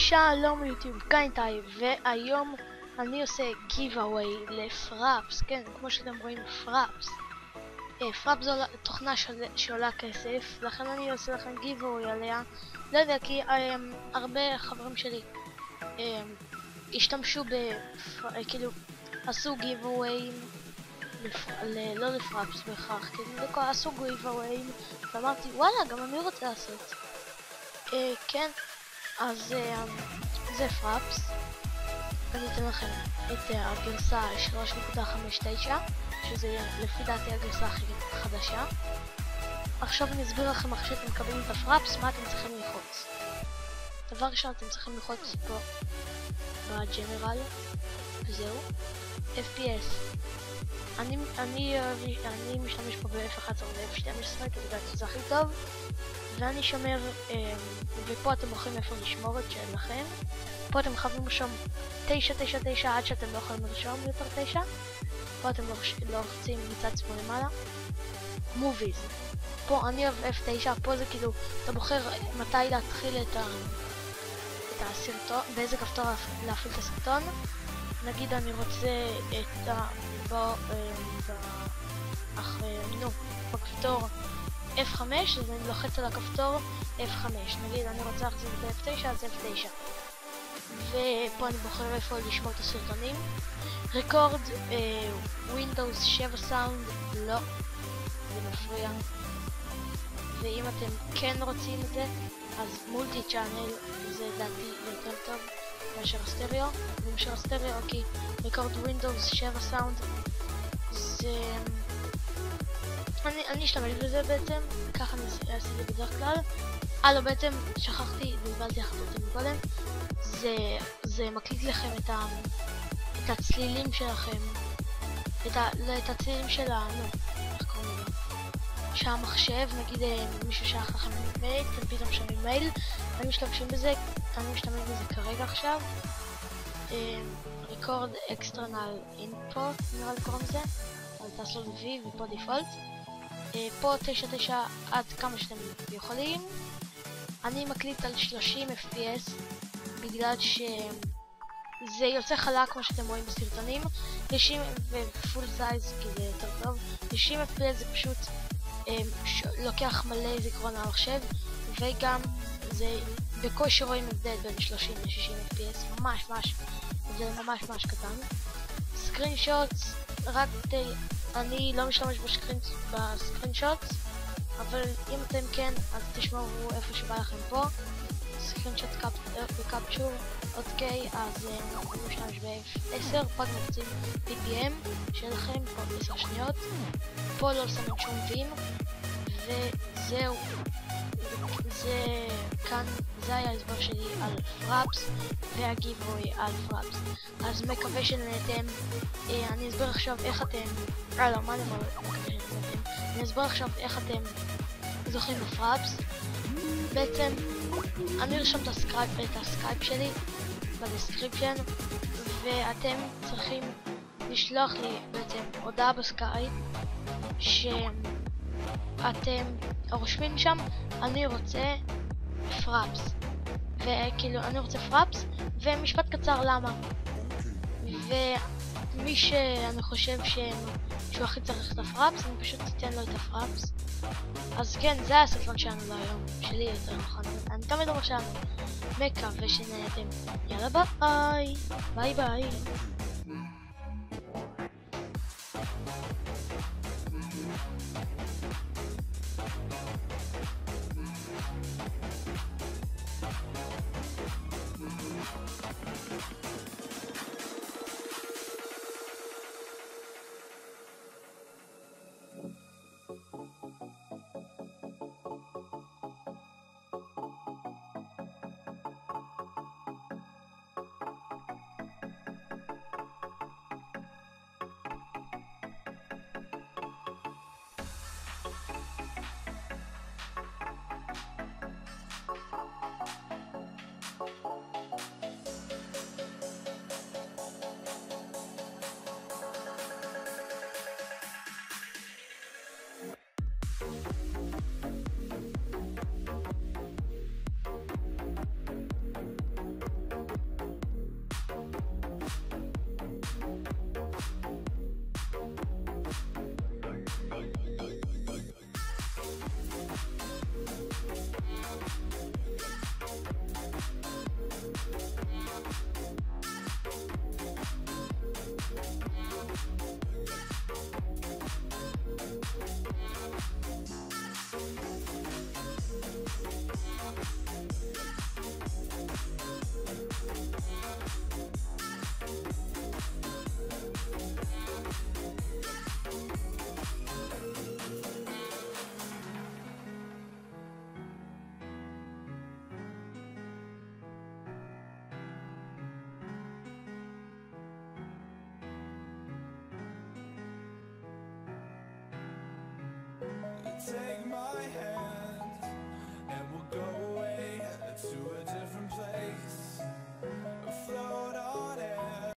שלום יוטיוב, כאן איתי, והיום אני עושה giveaway לפראפס, כן, כמו שאתם רואים פראפס. פראפס זו תוכנה שעולה כסף, לכן אני עושה לכם giveaway עליה. לא יודע, כי הרבה חברים שלי השתמשו כאילו עשו giveaway, לא לפראפס בהכרח, כאילו עשו giveaway, ואמרתי וואלה, גם אני רוצה לעשות. כן, אז זה פראפס. אני אתן לכם את הגרסה 3.59, שזה לפי דעתי הגרסה הכי חדשה. עכשיו אני אסביר לכם אחרי שאתם מקבלים את הפראפס מה אתם צריכים ללחוץ. דבר ראשון, אתם צריכים ללחוץ פה בג'נרל, וזהו. FPS, אני משתמש פה ב-F11 ו-F12 כדי לדעת שזה הכי טוב, ואני שומר, ופה אתם יכולים איפה לשמור את שלכם. פה אתם חייבים לרשום 999 עד שאתם לא יכולים לרשום יותר 9. פה אתם לוחצים מצד שמאל למעלה מוביז. פה אני אוהב F9, פה זה כאילו אתה בוחר מתי להתחיל את הסרטון, באיזה כפתור להפעיל את הסרטון. נגיד אני רוצה את בכפתור F5, אז אני לוחץ על הכפתור F5. נגיד אני רוצה להחזיר את F9, אז F9. ופה אני בוחר איפה לשמור את הסרטונים. ריקורד Windows 7 סאונד, לא, זה מפריע. ואם אתם כן רוצים את זה, אז מולטי צ'אנל זה דעתי יותר טוב מאשר הסטריאו. מאשר הסטריאו, כי ריקורד Windows 7 סאונד זה... אני אשתמש בזה בעצם, ככה אני אעשה את זה בדרך כלל. לא, בעצם שכחתי, בלבלתי אחת אותם קודם. זה מקליט לכם את הצלילים שלכם, את הצלילים של איך קוראים לזה? שהמחשב, נגיד מישהו שלח לכם מייל, אתם פתאום שומעים מייל, אני משתמש בזה כרגע עכשיו. record external input, נראה לי קוראים לזה, אבל תעשו וי ופה דיפולט. פה 99 עד כמה שאתם יכולים. אני מקליט על 30 FPS בגלל שזה יוצא חלק כמו שאתם רואים בסרטונים. 90 ופול סייז כי זה יותר טוב. 90 FPS זה פשוט לוקח מלא זיכרון המחשב, וגם זה בקושי רואים הבדל בין 30 ל-60 FPS, זה ממש קטן. סקרין שוטס, רק אני לא משתמש בסקרין שוטס, אבל אם אתם כן, אז תשמעו איפה שבא לכם פה. סקרין שוט וקפצ'ור, אוקיי, אז אנחנו משתמש ב-10, פה אתם רוצים PPM שלכם, פה 10 שניות. פה לא לסמן שום וים, וזהו. זה היה ההסבר שלי על פראפס והגיבוי על פראפס. אז מקווה שנהנתם. אני אסביר עכשיו איך אתם... לא, מה אני מקווה שנהנתם? אני אסביר עכשיו איך אתם זוכים בפראפס. בעצם אני ארשום את הסקייפ שלי בדסקריפשן, ואתם צריכים לשלוח לי בעצם הודעה בסקייפ שאתם רושמים שם אני רוצה פראפס, וכאילו אני רוצה פראפס ומשפט קצר למה, ומי שאני חושב שהוא הכי צריך את הפראפס אני פשוט אתן לו את הפראפס. אז כן, זה היה הסרטון שלנו להיום, שלי יותר נכון, אני תמיד אומר שלנו. מקווה שנהנתם, יאללה ביי ביי. take my hand and we'll go away to a different place.